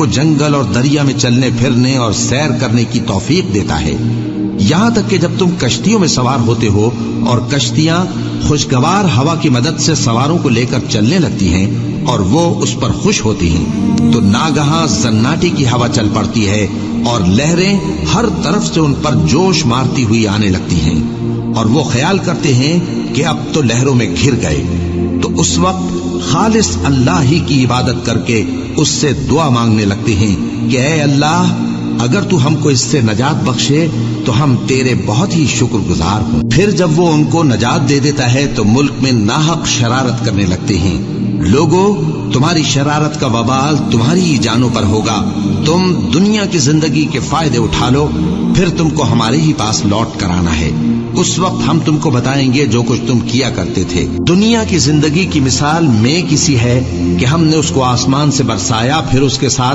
کو جنگل اور دریا میں چلنے پھرنے اور سیر کرنے کی توفیق دیتا ہے، یہاں تک کہ جب تم کشتیوں میں سوار ہوتے ہو اور کشتیاں خوشگوار ہوا کی مدد سے سواروں کو لے کر چلنے لگتی ہیں اور وہ اس پر خوش ہوتی ہیں، تو ناگہاں زناٹی کی ہوا چل پڑتی ہے اور لہریں ہر طرف سے ان پر جوش مارتی ہوئی آنے لگتی ہیں، اور وہ خیال کرتے ہیں کہ اب تو لہروں میں گھر گئے، تو اس وقت خالص اللہ ہی کی عبادت کر کے اس سے دعا مانگنے لگتے ہیں کہ اے اللہ، اگر تو ہم کو اس سے نجات بخشے تو ہم تیرے بہت ہی شکر گزار ہوں۔ پھر جب وہ ان کو نجات دے دیتا ہے تو ملک میں ناحق شرارت کرنے لگتے ہیں۔ لوگوں، تمہاری شرارت کا وبال تمہاری ہی جانوں پر ہوگا، تم دنیا کی زندگی کے فائدے اٹھا لو، پھر تم کو ہمارے ہی پاس لوٹ کر آنا ہے، اس وقت ہم تم کو بتائیں گے جو کچھ تم کیا کرتے تھے۔ دنیا کی زندگی کی مثال میں کسی ہے کہ ہم نے اس کو آسمان سے برسایا، پھر اس کے ساتھ